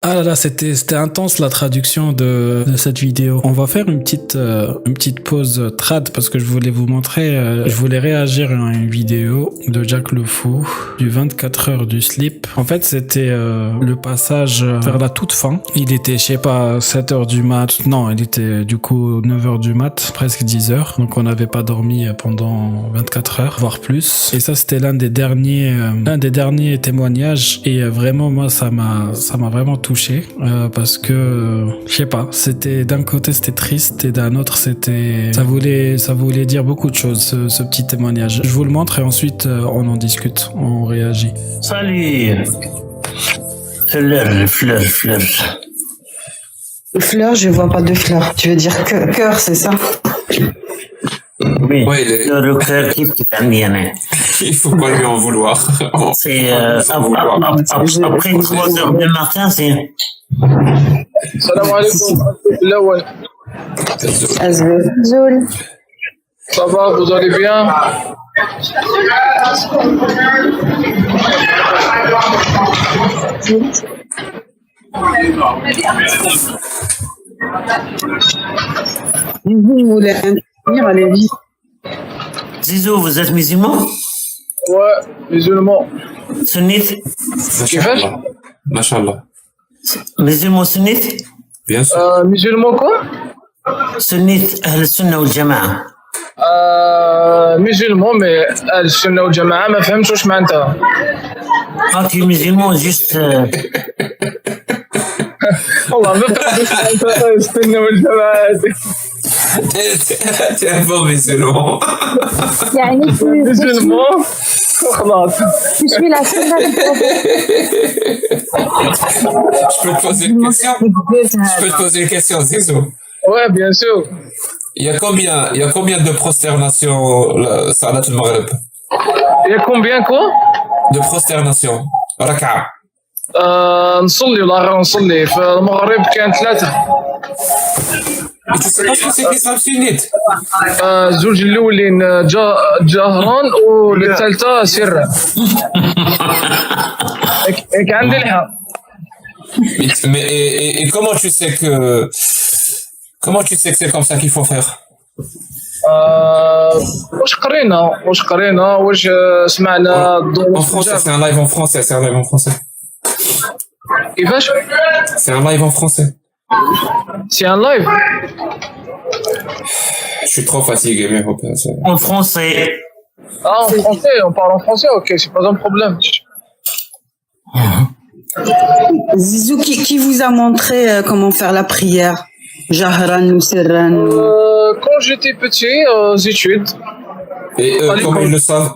Ah là là, c'était intense la traduction de cette vidéo. On va faire une petite pause trad parce que je voulais vous montrer, je voulais réagir à une vidéo de Jack le Fou du 24 heures du slip. En fait, c'était le passage vers la toute fin. Il était, je sais pas, 7 heures du mat. Non, il était du coup 9 heures du mat, presque 10 heures. Donc on n'avait pas dormi pendant 24 heures, voire plus. Et ça, c'était l'un des derniers témoignages. Et vraiment, moi, ça m'a vraiment touché parce que je sais pas, c'était d'un côté c'était triste et d'un autre ça voulait dire beaucoup de choses ce petit témoignage. Je vous le montre et ensuite on en discute, on réagit. Salut. Fleur. Fleur, je vois pas de fleurs. Tu veux dire cœur, c'est ça? Oui, le cœur qui t'amène. Il faut pas lui en vouloir. C'est après 3 heures du matin, c'est. Salam alaikum. Lawal. Zoul. Ça va, vous allez bien? Vous voulez intervenir, allez-y. Zizou, vous êtes musulman? Ouais, musulman. Sunnite? Mashallah. Mashallah. Musulman sunnite? Bien sûr. Musulman quoi? Sunnite, Ahl Sunna wal Jama'a. Musulman, mais السنة والجماعة ما فهمتش واش معناتها. Quand tu es musulman, juste. والله ما فهمتش السنة والجماعة. T'es un bon musulman. يعني musulman وخلاص. je suis la seule Je peux te poser une question? Je peux te poser une question, Zizou? Ouais, bien sûr. Il y a combien de prosternations, Salat al-Maghrib? Il y a combien quoi? De prosternations. Raka'a. نصلي ولا غير نصلي في المغرب كان 3. Et tu sais pas ce que c'est que l'islam sunnite? الزوج الاولين جهرا والثالثه سرا. هيك عندي الحق. Mais et comment tu sais que c'est comme ça qu'il faut faire? واش قرينا واش سمعنا En français, c'est un live en français. كيفاش؟ C'est un live en français. C'est un live. Je suis trop fatigué, mais En français. Ah, en français, on parle en français, ok, c'est pas un problème. Zizou, qui vous a montré comment faire la prière? Jahran ou Sirran? Quand j'étais petit, aux études. Et comment ils le savent?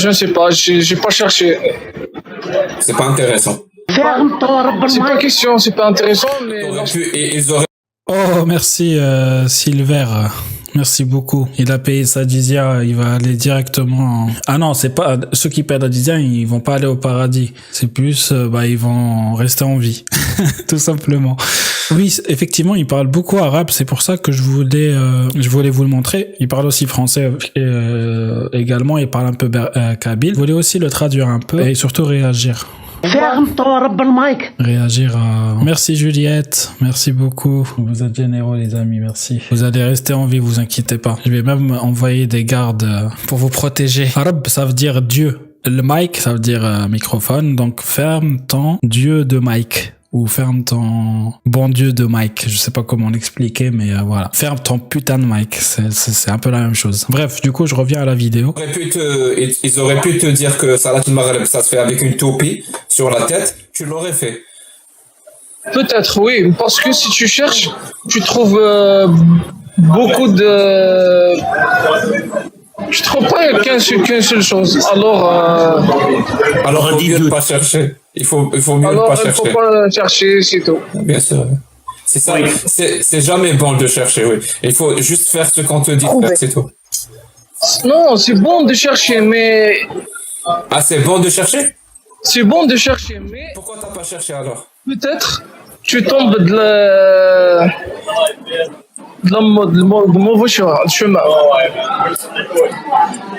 Je ne sais pas, j'ai pas cherché. C'est pas intéressant. C'est pas question, c'est pas intéressant, mais. Ils auraient... Oh merci Silver. Merci beaucoup. Il a payé sa jizya, il va aller directement. Ah non, c'est pas ceux qui payent la jizya, ils vont pas aller au paradis. C'est plus, ils vont rester en vie, tout simplement. Oui, effectivement, il parle beaucoup arabe. C'est pour ça que je voulais vous le montrer. Il parle aussi français également. Il parle un peu kabyle. Je voulais aussi le traduire un peu et surtout réagir. Réagir à... Merci Juliette, merci beaucoup. Vous êtes généreux les amis, merci. Vous allez rester en vie, vous inquiétez pas. Je vais même envoyer des gardes pour vous protéger. Arab, ça veut dire Dieu. Le mic, ça veut dire microphone. Donc ferme ton Dieu de mic. Ou ferme ton bon Dieu de mic. Je sais pas comment l'expliquer, mais voilà. Ferme ton putain de mic. C'est un peu la même chose. Bref, du coup, je reviens à la vidéo. Ils auraient pu te dire que Salat al-Maghrib, ça se fait avec une toupie sur la tête. Tu l'aurais fait. Peut-être, oui, parce que si tu cherches, tu trouves beaucoup de. Je trouve pas qu'une seule chose. Alors, il faut mieux ne pas chercher. Il faut mieux ne pas chercher. Il faut pas chercher, c'est tout. Bien sûr. C'est ça. C'est jamais bon de chercher, oui. Il faut juste faire ce qu'on te dit de faire, c'est tout. Non, c'est bon de chercher, mais. Ah, c'est bon de chercher? C'est bon de chercher, mais. Pourquoi t'as pas cherché alors? Peut-être tu tombes de mauvais chemin.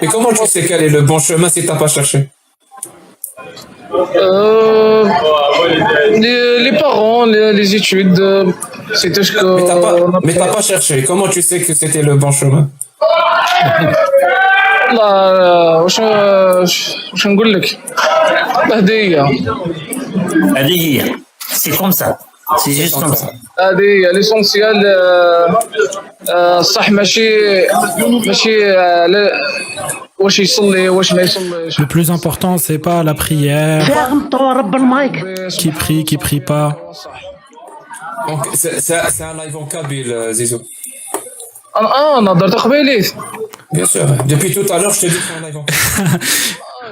Et comment tu sais quel est le bon chemin si t'as pas cherché? Les parents, les études, c'est tout ce que. Mais t'as pas cherché. Comment tu sais que c'était le bon chemin? والله واش نقول لك هذه هذه c'est comme ça. C'est juste comme ça. هي ليسونسيال. صح ماشي واش يصلي واش ما يصليش. Le plus important, c'est pas la prière. Qui prie pas. Donc, c'est un live en kabyle, Zizou. انا درت قبيليت. Bien sûr. Depuis tout à l'heure, je te dis que c'est un live en kabyle.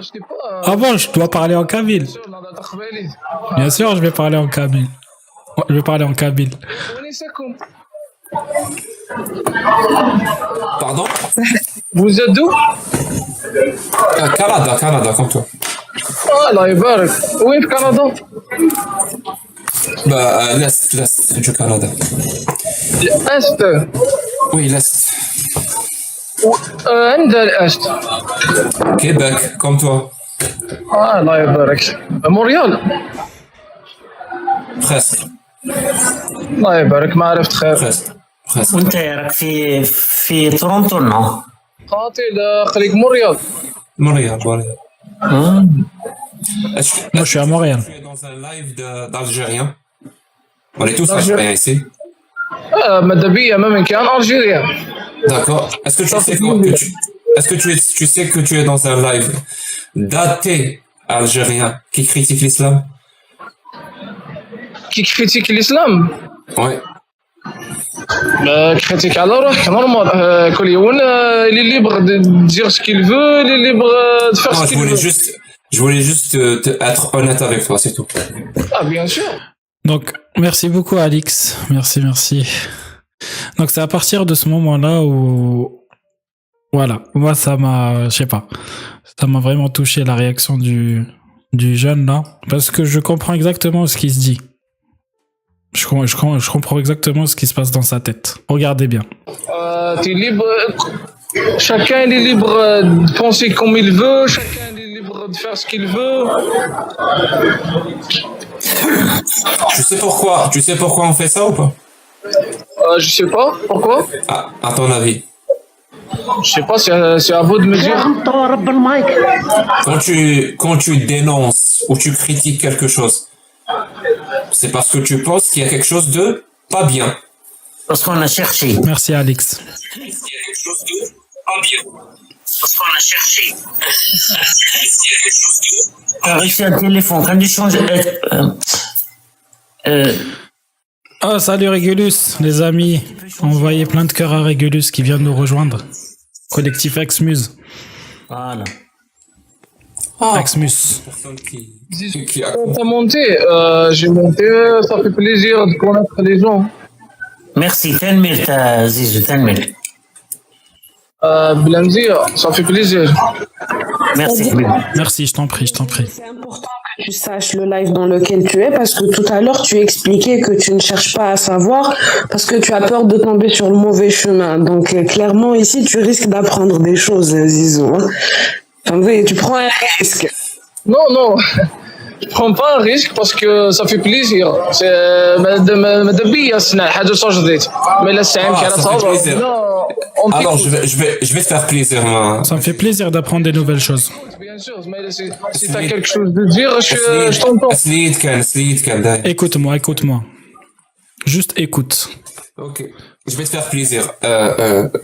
je t'ai pas. Ah bon, je dois parler en kabyle. درت قبيليت. Bien sûr, je vais parler en kabyle. Je vais parler en kabyle. ونساكم. Pardon? Vous êtes d'où? Canada, comme toi. الله يبارك. وين في كندا؟ Bah, l'Est du Canada. الأست. Oui, l'Est. عند الأست. Québec, comme toi. الله يبارك. مونريال. Presque. الله يبارك ما عرفت خير. Presque. وانت راك في تورونتو نو؟ خاطي خليك مونريال. Montréal. Moi, je suis à Montréal. Tu es dans un live d'Algériens. On est tous Algériens ici. ماذا بيا ما من كان ألجيريا. D'accord. Est-ce que tu sais quoi Est-ce que tu sais que tu es dans un live d'athées algériens qui critiquent l'islam? كي كريتيك الإسلام. Oui. كريتيك على روحك نورمال. كل يوم اللي ليبر دير سكيل فو اللي ليبر تفير Non, سكيل فو. je voulais juste être honnête avec toi, c'est tout. Ah bien sûr. Donc, merci beaucoup, Alix. Merci. Donc, c'est à partir de ce moment-là où, voilà, moi, ça m'a, je sais pas, ça m'a vraiment touché la réaction du jeune là, parce que je comprends exactement ce qui se dit. Je comprends exactement ce qui se passe dans sa tête. Regardez bien. T'es libre. Chacun il est libre de penser comme il veut. Chacun il est libre de faire ce qu'il veut. Tu sais pourquoi on fait ça ou pas? Je sais pas pourquoi. À ton avis? Je sais pas, c'est à vous de me dire. Quand tu dénonces ou tu critiques quelque chose, c'est parce que tu penses qu'il y a quelque chose de pas bien. Parce qu'on a cherché. Merci, Alix. Il y a quelque chose de pas bien. Parce qu'on a cherché. T'as reçu un téléphone. Quand tu changes. Oh, salut Régulus, les amis. Envoyez plein de cœurs à Régulus qui vient de nous rejoindre. Collectif Exmuse. Voilà. Exmus. T'as monté, j'ai monté, ça fait plaisir de connaître les gens. Merci. Tanmir, Zizou, Tanmir. Blamzia, ça fait plaisir. Merci. Merci, je t'en prie. C'est important que tu saches le live dans lequel tu es parce que tout à l'heure tu expliquais que tu ne cherches pas à savoir parce que tu as peur de tomber sur le mauvais chemin. Donc clairement ici tu risques d'apprendre des choses, Zizou. Hein. Enfin, oui, tu prends un risque. Non, je prends pas un risque parce que ça fait plaisir. C'est ماذا بيا صنع حاجة صجدت. Mais là c'est un qui a ça. Non, alors je vais te faire plaisir. Ça me fait plaisir d'apprendre des nouvelles choses. Bien sûr, mais si t'as quelque chose de dire, je t'entends. Écoute-moi. Juste écoute. Ok, je vais te faire plaisir.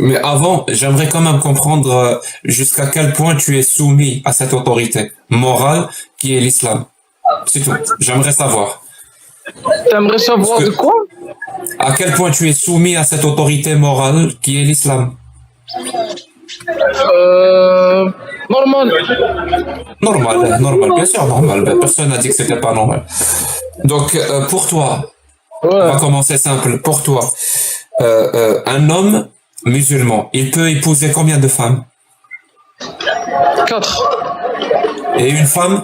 Mais avant, j'aimerais quand même comprendre jusqu'à quel point tu es soumis à cette autorité morale qui est l'islam. C'est tout. J'aimerais savoir. T'aimerais savoir de quoi? À quel point tu es soumis à cette autorité morale qui est l'islam? Normal. Normal, bien sûr, normal. Personne n'a dit que c'était pas normal. Donc, pour toi, Ouais. on va commencer simple. Pour toi, un homme musulman, il peut épouser combien de femmes? 4. Et une femme?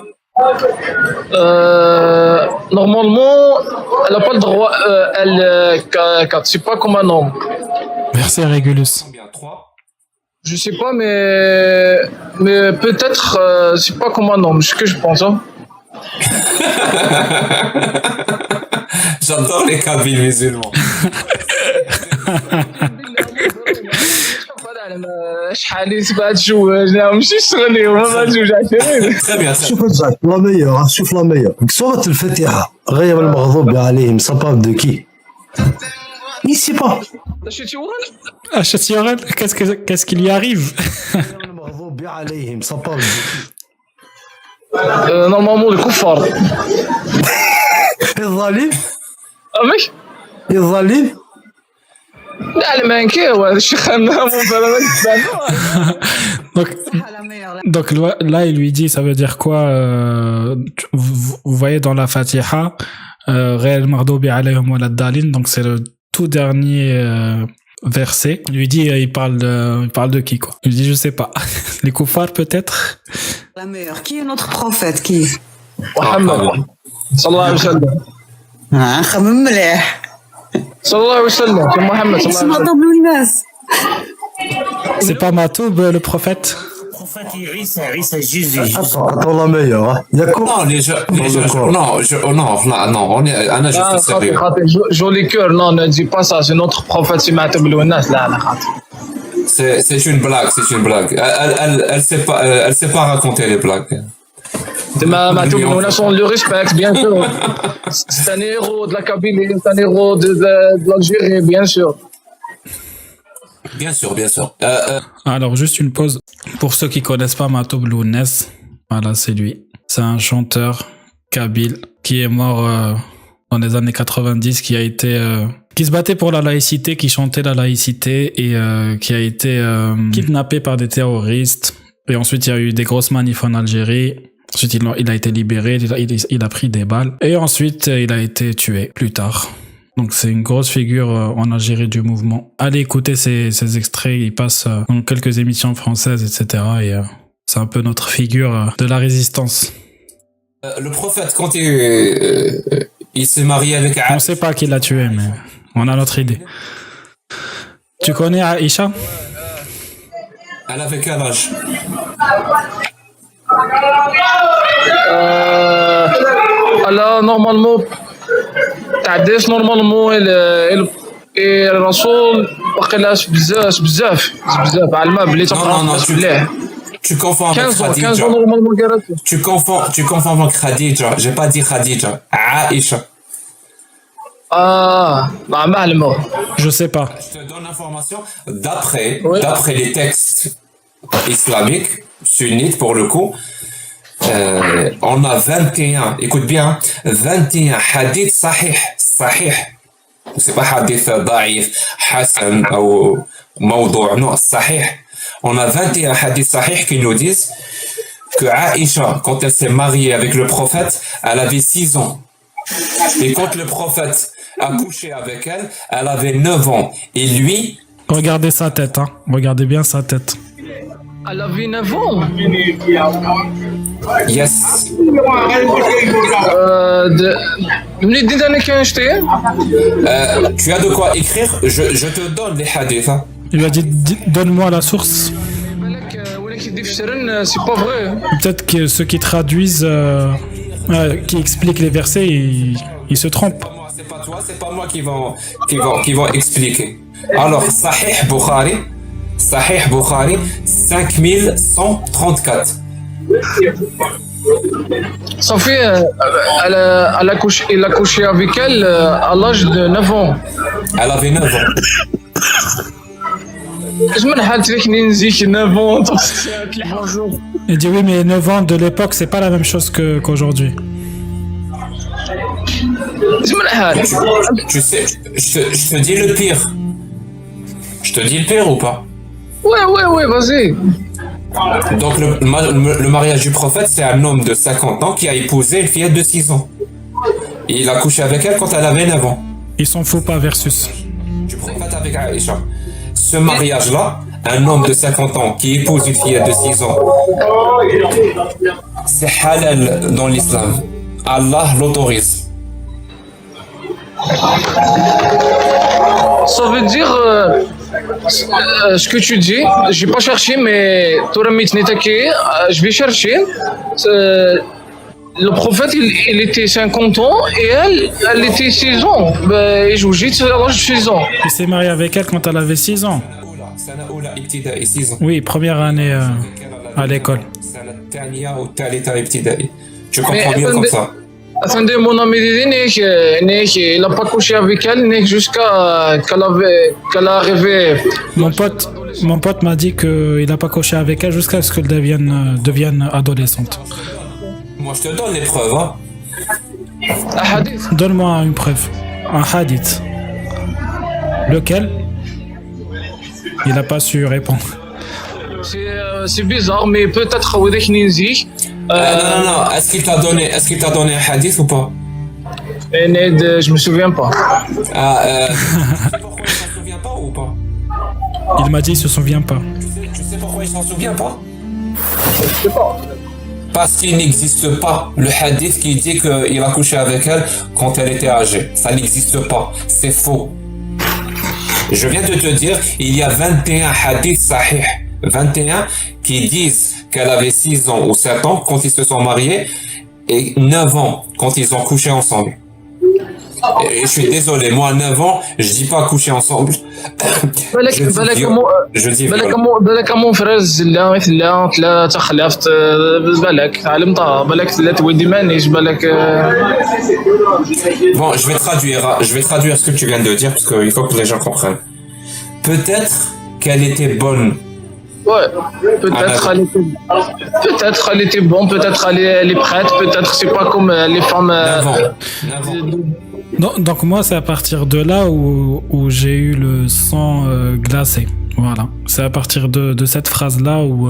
Normalement, elle n'a pas le droit. Elle, 4. C'est pas comme un homme. Merci Régulus. Combien? 3? Je sais pas, mais peut-être c'est pas comme un homme. C'est ce que je pense. Hein. J'adore les Kabyles musulmans. شحال تبعت تزوجنا ماشي تشغلي وما تزوجش Très bien. شوف جاك لا ميور شوف لا ميور سورة الفاتحة غير المغضوب عليهم صباب دو كي يسي با Ah, Chassioren, qu'est-ce qui lui arrive? المغضوب عليهم صباب دو نورمالمون الكفار كي الظالم امك الظالم لا ما نكيو هذا الشيء خلنا Donc là, il lui dit, ça veut dire quoi? Vous voyez dans la Fatiha, Réel Mardoubi alayhim wa dalin, donc c'est le tout dernier verset. Il lui dit, il parle de qui, quoi? Il lui dit, je sais pas. Les koufars, peut-être? La meilleure. Qui est notre prophète? Qui? محمد صلى الله عليه وسلم خمم مليح. صلى الله عليه وسلم محمد صلى الله عليه اسمع وسلم طب الناس. C'est pas Matoub, le prophète? prophète Isa Jésus. attends la meilleure ياكو Non, les jeux, non, on est, Anna, je suis sérieux. خاطر جولي كور نو ne dis pas ça c'est notre prophète سمع طب الناس لا لا خاطر C'est une blague, c'est une blague. Elle sait pas raconter les blagues. ما طب الناس on le respecte bien sûr. C'est un héros de la Kabylie, c'est un héros de l'Algérie bien sûr. Bien sûr, bien sûr. Alors, juste une pause. Pour ceux qui connaissent pas Matoub Lounès, voilà, c'est lui. C'est un chanteur kabyle qui est mort dans les années 90, qui se battait pour la laïcité, qui chantait la laïcité et qui a été kidnappé par des terroristes. Et ensuite, il y a eu des grosses manifs en Algérie. Ensuite, il a été libéré, il a pris des balles. Et ensuite, il a été tué plus tard. Donc c'est une grosse figure en Algérie du mouvement. Allez écouter ces extraits, il passe dans quelques émissions françaises, etc. Et c'est un peu notre figure de la résistance. Le prophète, quand il s'est marié avec On ne sait pas qui l'a tué, mais on a notre idée. Tu connais Aïcha? Elle avait quel âge? Alors normalement تعديش نورمالمون الرسول باقي لهاش بزاف على الماء بلي تقرا مليح. Tu confonds avec 15 Khadija. نورمالمون قرات. Tu confonds avec Khadija. J'ai pas dit Khadija. Aïcha. مع معلمه. Je sais pas. Je te donne l'information d'après les textes islamiques sunnites pour le coup. On a 21, écoute bien, 21 hadiths sahih. C'est pas hadith daïf, hasan ou mawdou', non, sahih. On a 21 hadiths sahih qui nous disent que Aïcha, quand elle s'est mariée avec le prophète, elle avait 6 ans. Et quand le prophète a couché avec elle, elle avait 9 ans. Et lui... Regardez sa tête, hein. Regardez bien sa tête. Elle avait 9 ans. Yes. Tu as de quoi écrire? Je te donne les hadiths. Hein. Il lui a dit, donne-moi la source. C'est pas vrai. Peut-être que ceux qui traduisent, qui expliquent les versets, ils se trompent. C'est pas toi, c'est pas moi qui vont expliquer. Alors, Sahih Bukhari, 5134. Sophie, il a couché avec elle à l'âge de 9 ans. Elle avait 9 ans. Je me rappelle que 9 ans. Il dit oui, mais 9 ans de l'époque, c'est pas la même chose qu'aujourd'hui. Tu sais, je te dis le pire. Je te dis le pire ou pas? Ouais, vas-y. Donc le mariage du prophète, c'est un homme de 50 ans qui a épousé une fillette de 6 ans. Et il a couché avec elle quand elle avait 9 ans. Il s'en fout pas versus. Du prophète avec Aïcha. Ce mariage-là, un homme de 50 ans qui épouse une fillette de 6 ans, c'est halal dans l'islam. Allah l'autorise. Ça veut dire ce que tu dis, j'ai pas cherché, mais je vais chercher. Le prophète, il était 50 ans et elle était 6 ans. Ben, et je à l'âge de 6 ans. Il s'est marié avec elle quand elle avait 6 ans. سنة أولى ابتدائي 6 ans. Oui, première année à l'école. السنة الثانية والثالثة ابتدائي. Tu comprends mieux comme ça. Attendez, mon ami Didi, il n'a pas couché avec elle jusqu'à qu'elle a arrivé. Mon pote m'a dit qu'il n'a pas couché avec elle jusqu'à ce qu'elle devienne adolescente. Moi, je te donne les preuves. Hein. Un hadith. Donne-moi une preuve. Un hadith. Lequel? Il n'a pas su répondre. C'est bizarre, mais peut-être Wadek Ninzi. Non. Est-ce qu'il t'a donné un hadith ou pas? Je me souviens pas. Pourquoi il s'en souvient pas ou pas? Il m'a dit qu'il se souvient pas. Tu sais pourquoi il s'en souvient pas? Je sais pas. Parce qu'il n'existe pas le hadith qui dit qu'il a couché avec elle quand elle était âgée. Ça n'existe pas. C'est faux. Je viens de te dire, il y a 21 hadiths sahih. 21 qui disent qu'elle avait 6 ans ou 7 ans quand ils se sont mariés et 9 ans quand ils ont couché ensemble. Et je suis désolé, moi à 9 ans, je dis pas coucher ensemble. بالك مو فرز لا مثل لا تخلفت بالك علمتها بالك لا تودي مانيش بالك. Bon, je vais traduire ce que tu viens de dire parce qu'il faut que les gens comprennent. Peut-être qu'elle était bonne. Ouais, peut-être elle était bonne, peut-être elle est prête, peut-être c'est pas comme les femmes. 9 ans. Non, donc moi, c'est à partir de là où j'ai eu le sang glacé. Voilà. C'est à partir de cette phrase-là où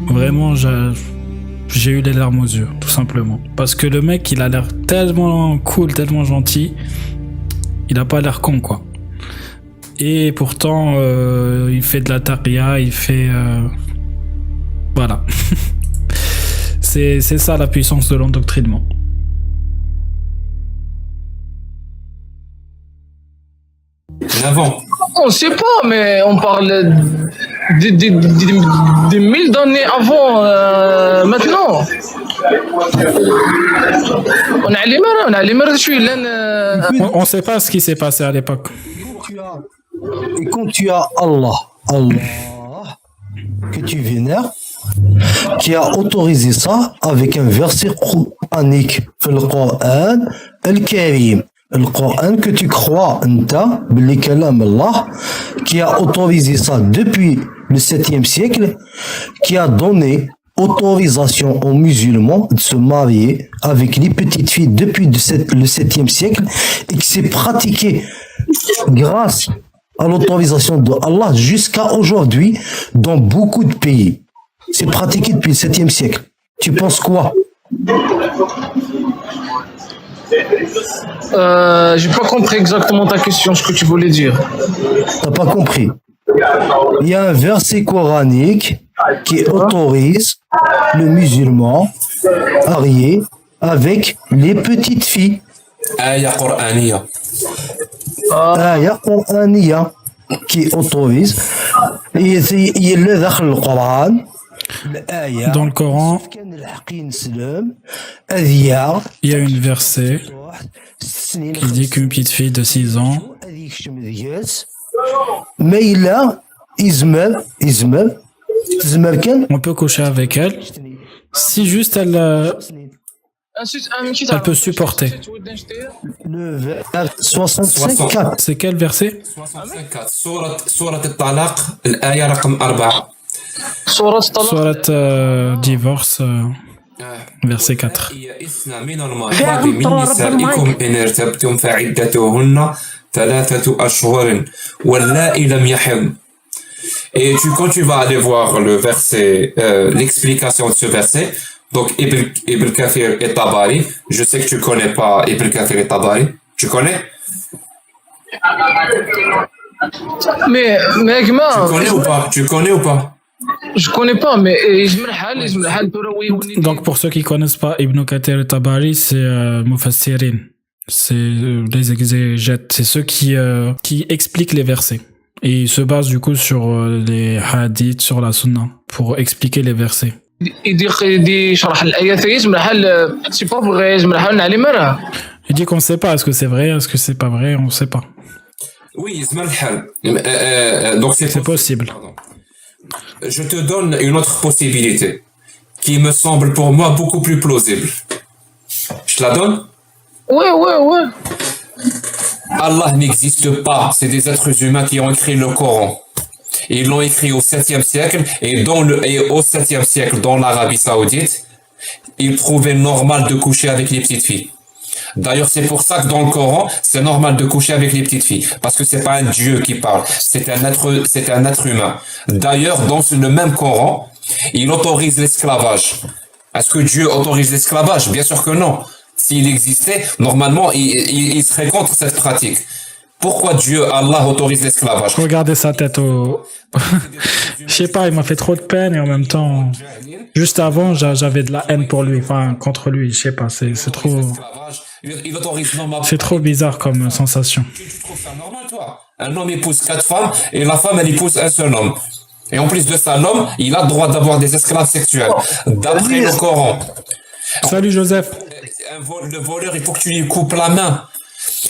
vraiment j'ai eu les larmes aux yeux, tout simplement. Parce que le mec, il a l'air tellement cool, tellement gentil. Il a pas l'air con, quoi. Et pourtant, il fait de la taqia, il fait... Voilà. C'est ça la puissance de l'endoctrinement. Avant. On sait pas, mais on parle des 1000 d'années avant, maintenant. On sait pas ce qui s'est passé à l'époque. Et quand tu as Allah que tu vénères, qui a autorisé ça avec un verset coranique, le Coran al-Karim. Le Coran que tu crois, Allah, qui a autorisé ça depuis le 7e siècle, qui a donné autorisation aux musulmans de se marier avec les petites filles depuis le 7e siècle et qui s'est pratiqué grâce à l'autorisation de Allah jusqu'à aujourd'hui dans beaucoup de pays. C'est pratiqué depuis le 7e siècle. Tu penses quoi? J'ai pas compris exactement ta question, ce que tu voulais dire. T'as pas compris. Il y a un verset coranique qui autorise le musulman marié avec les petites filles. Aya Qur'aniya. Aya Qur'aniya qui autorise. Il y a le Coran. Dans le Coran, il y a une verset qui dit qu'une petite fille de 6 ans, on peut coucher avec elle si juste elle peut supporter. Le 65. C'est quel verset? 64. Surat al-Talaq, l'aya raqam 4. Surat divorce, verset 4. يئسن من المحيض من نسائكم إن ارتبتم فعدتهن 3 أشهر واللائي لم يحضن. Et quand tu vas aller voir le verset, l'explication de ce verset, donc Ibn Kathir et Tabari, je sais que tu connais pas Ibn Kathir et Tabari, tu connais? Mais Gma, Tu connais ou pas? Je connais pas, mais Donc pour ceux qui connaissent pas Ibn Kathir et Tabari, c'est Mufassirin, c'est les exégètes, c'est ceux qui expliquent les versets. Et ils se basent du coup sur les hadiths, sur la sunna, pour expliquer les versets. يدي يشرح الايات يسمح سي با فغي يسمح نعلم انا. Il dit qu'on sait pas, est-ce que c'est vrai, est-ce que c'est pas vrai, on sait pas. Oui, يسمى الحل. Donc C'est possible. Pardon. Je te donne une autre possibilité qui me semble pour moi beaucoup plus plausible. Je te la donne? Ouais. Allah n'existe pas. C'est des êtres humains qui ont écrit le Coran. Ils l'ont écrit au 7e siècle et au 7e siècle dans l'Arabie Saoudite, ils trouvaient normal de coucher avec les petites filles. D'ailleurs, c'est pour ça que dans le Coran, c'est normal de coucher avec les petites filles. Parce que c'est pas un Dieu qui parle. C'est un être humain. D'ailleurs, dans le même Coran, il autorise l'esclavage. Est-ce que Dieu autorise l'esclavage? Bien sûr que non. S'il existait, normalement, il serait contre cette pratique. Pourquoi Dieu, Allah, autorise l'esclavage? Regardez sa tête au... Je sais pas, il m'a fait trop de peine et en même temps, juste avant, j'avais de la haine pour lui, enfin, contre lui, je sais pas, c'est trop... Il autorise normalement. C'est trop bizarre comme sensation. Tu trouves ça normal, toi? Un homme épouse 4 femmes et la femme, elle épouse un seul homme. Et en plus de ça, l'homme, il a le droit d'avoir des esclaves sexuels. D'après le Coran. Salut Joseph. Le voleur, il faut que tu lui coupes la main.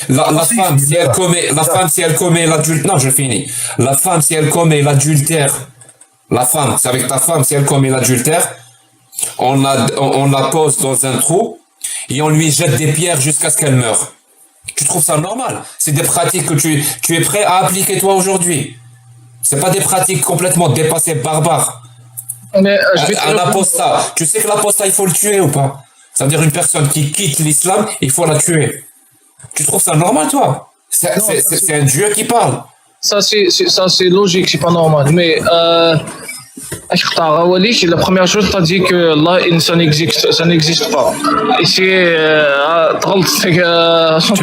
La femme, si elle commet l'adultère, non, je finis. La femme, si elle commet l'adultère, la femme, c'est avec ta femme, si elle commet l'adultère, on la pose dans un trou et on lui jette des pierres jusqu'à ce qu'elle meure. Tu trouves ça normal? C'est des pratiques que tu es prêt à appliquer toi aujourd'hui. C'est pas des pratiques complètement dépassées, barbares. Mais Un apostat, tu sais que l'apostat, il faut le tuer ou pas? C'est-à-dire une personne qui quitte l'islam, il faut la tuer. Tu trouves ça normal, toi? C'est un Dieu qui parle. Ça c'est logique, c'est pas normal. Mais la première chose, tu as dit que là, ça n'existe pas. Et Tu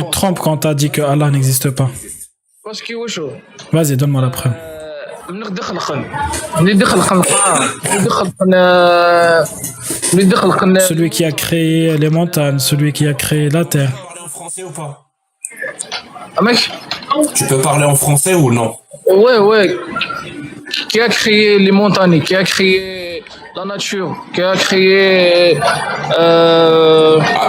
te trompes quand tu as dit que Allah n'existe pas. Vas-y, donne-moi la preuve. Celui qui a créé les montagnes, celui qui a créé la terre. Tu peux parler en français ou pas? Mec, Tu peux parler en français ou non? ouais. Qui a créé les montagnes, qui a créé la nature, qui a créé...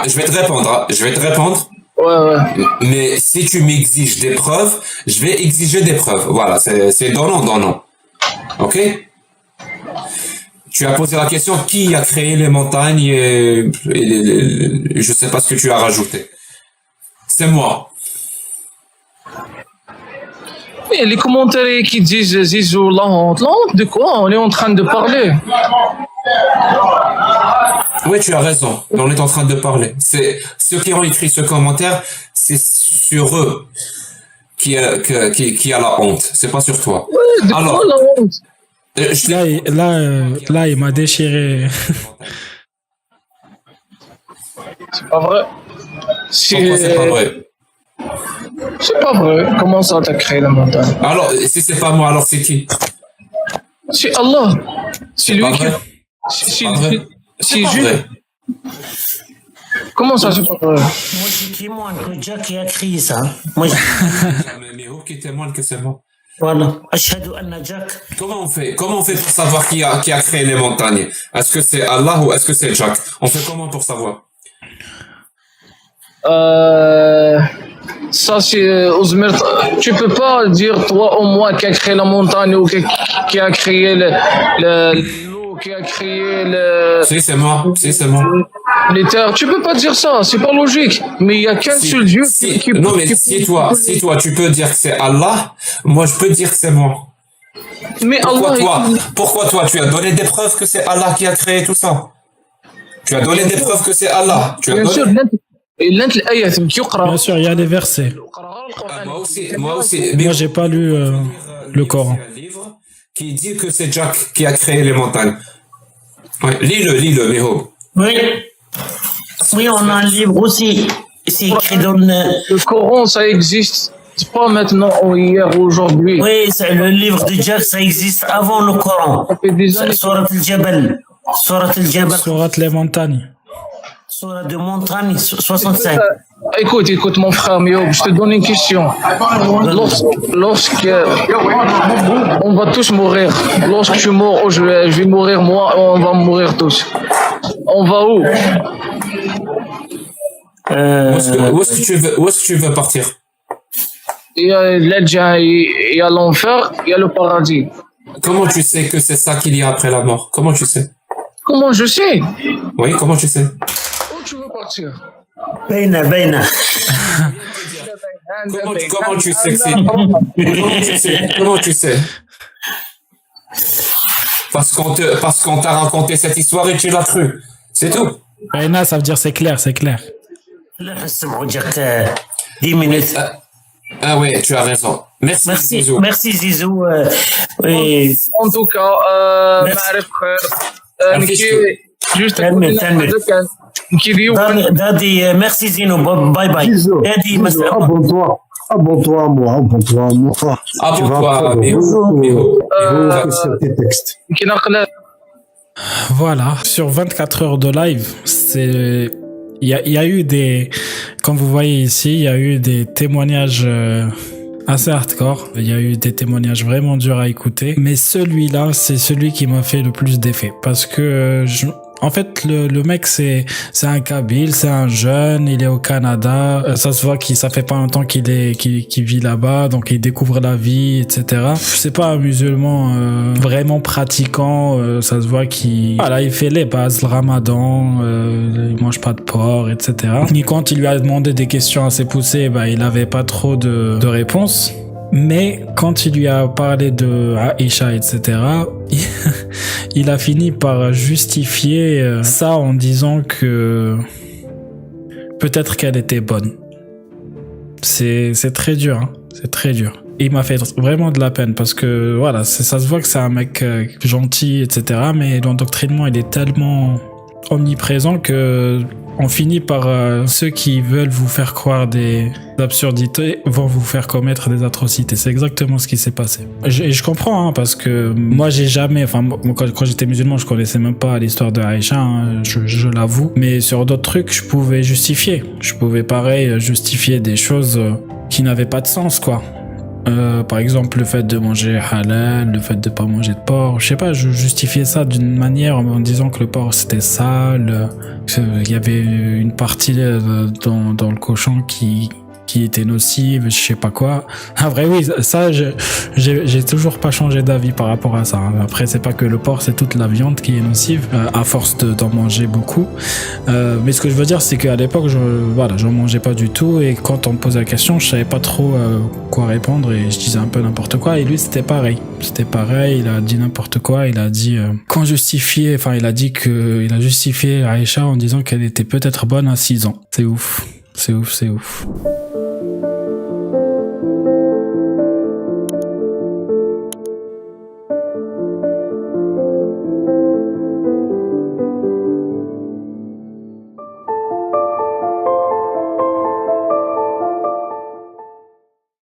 Je vais te répondre. Ouais. Mais si tu m'exiges des preuves, je vais exiger des preuves. Voilà, c'est donnant. Ok? Tu as posé la question qui a créé les montagnes et je sais pas ce que tu as rajouté. C'est moi. Et les commentaires qui disent Zizou, la honte, de quoi? On est en train de parler. Oui, tu as raison. On est en train de parler. C'est ceux qui ont écrit ce commentaire, c'est sur eux qui a la honte. C'est pas sur toi. Ouais, de Alors, quoi la honte? Là, il m'a déchiré. C'est pas vrai. Pourquoi c'est pas vrai? C'est pas vrai. Comment ça t'as créé la montagne? Alors, si c'est pas moi, alors c'est qui? C'est Allah. C'est lui qui... C'est juste... Comment ça, c'est pas vrai? Moi, je témoigne que Jack qui a créé ça. Moi, Mais où qui témoigne que c'est moi? voilà. Ashhadu anna Jack. Comment on fait pour savoir qui a créé les montagnes? Est-ce que c'est Allah ou est-ce que c'est Jack? On fait comment pour savoir? Ça, c'est... Tu peux pas dire, toi, au moins, qui a créé la montagne ou qui a créé l'eau, qui a créé Si, c'est moi. les terres. Tu peux pas dire ça, c'est pas logique. Mais il y a qu'un seul Dieu qui... Non, mais si toi, tu peux dire que c'est Allah, moi, je peux dire que c'est moi. Mais Pourquoi toi, tu as donné des preuves que c'est Allah qui a créé tout ça? Tu as donné des preuves que c'est Allah. Bien sûr, Bien sûr, il y a des versets. Moi aussi. Moi, j'ai pas lu le Coran. Un livre qui dit que c'est Jack qui a créé les montagnes. Ouais, lis-le, Mého. Oui, on a un livre aussi. C'est écrit dans le Coran, ça existe. C'est pas maintenant ou hier ou aujourd'hui. Oui, le livre de Jack, ça existe avant le Coran. Ça fait des années. Surat al-Jabal. Surat les montagnes. Surah de Montrani, 65. Écoute, mon frère Mio, je te donne une question. Lorsque on va tous mourir, lorsque tu meurs, je vais mourir moi, on va mourir tous. On va où? Où est-ce que tu veux partir? Il y a l'Algérie, il y a l'enfer, il y a le paradis. Comment tu sais que c'est ça qu'il y a après la mort? Comment tu sais? Comment je sais? Oui, comment tu sais? Où tu veux partir? Beina. Comment tu sais que c'est... Comment tu sais? Parce qu'on t'a raconté cette histoire et tu l'as cru. C'est tout. Reina, ça veut dire c'est clair, c'est clair. Là, ça veut dire que 10 minutes. Ah oui, tu as raison. Merci Zizou. Merci Zizou. Oui. En tout cas, معرف خير. Juste Dadi, merci Zino. Bye bye. Dadi, Abonne-toi à moi. Tu vas apprendre beaucoup sur tes textes. Voilà, sur 24 heures de live, il y a eu des, comme vous voyez ici, il y a eu des témoignages assez hardcore. Il y a eu des témoignages vraiment durs à écouter, mais celui-là, c'est celui qui m'a fait le plus d'effet parce que en fait, le mec, c'est un Kabyle, c'est un jeune, il est au Canada. Ça se voit ça fait pas longtemps qu'il vit là-bas, donc il découvre la vie, etc. C'est pas un musulman vraiment pratiquant. Ça se voit il fait les bases, le Ramadan, il mange pas de porc, etc. Et quand il lui a demandé des questions assez poussées, il avait pas trop de réponses. Mais quand il lui a parlé de Aïcha, etc., il a fini par justifier ça en disant que peut-être qu'elle était bonne. C'est très dur, hein. C'est très dur. Et il m'a fait vraiment de la peine parce que voilà, ça se voit que c'est un mec gentil, etc., mais l'endoctrinement, il est tellement omniprésent que on finit par ceux qui veulent vous faire croire des absurdités vont vous faire commettre des atrocités. C'est exactement ce qui s'est passé. Je comprends, hein, parce que moi j'ai jamais, quand j'étais musulman, je connaissais même pas l'histoire de Aïcha, hein, je l'avoue. Mais sur d'autres trucs, je pouvais justifier. Je pouvais pareil justifier des choses qui n'avaient pas de sens, quoi. Par exemple, le fait de manger halal, le fait de pas manger de porc, je sais pas, je justifiais ça d'une manière en disant que le porc c'était sale, qu'il y avait une partie dans le cochon qui était nocive, je sais pas quoi. Après oui, ça j'ai toujours pas changé d'avis par rapport à ça. Après c'est pas que le porc, c'est toute la viande qui est nocive à force d'en manger beaucoup. Mais ce que je veux dire c'est qu'à l'époque j'en mangeais pas du tout et quand on me posait la question, je savais pas trop quoi répondre et je disais un peu n'importe quoi et lui c'était pareil. Il a dit n'importe quoi, il a dit il a dit qu'il a justifié Aïcha en disant qu'elle était peut-être bonne à 6 ans. C'est ouf.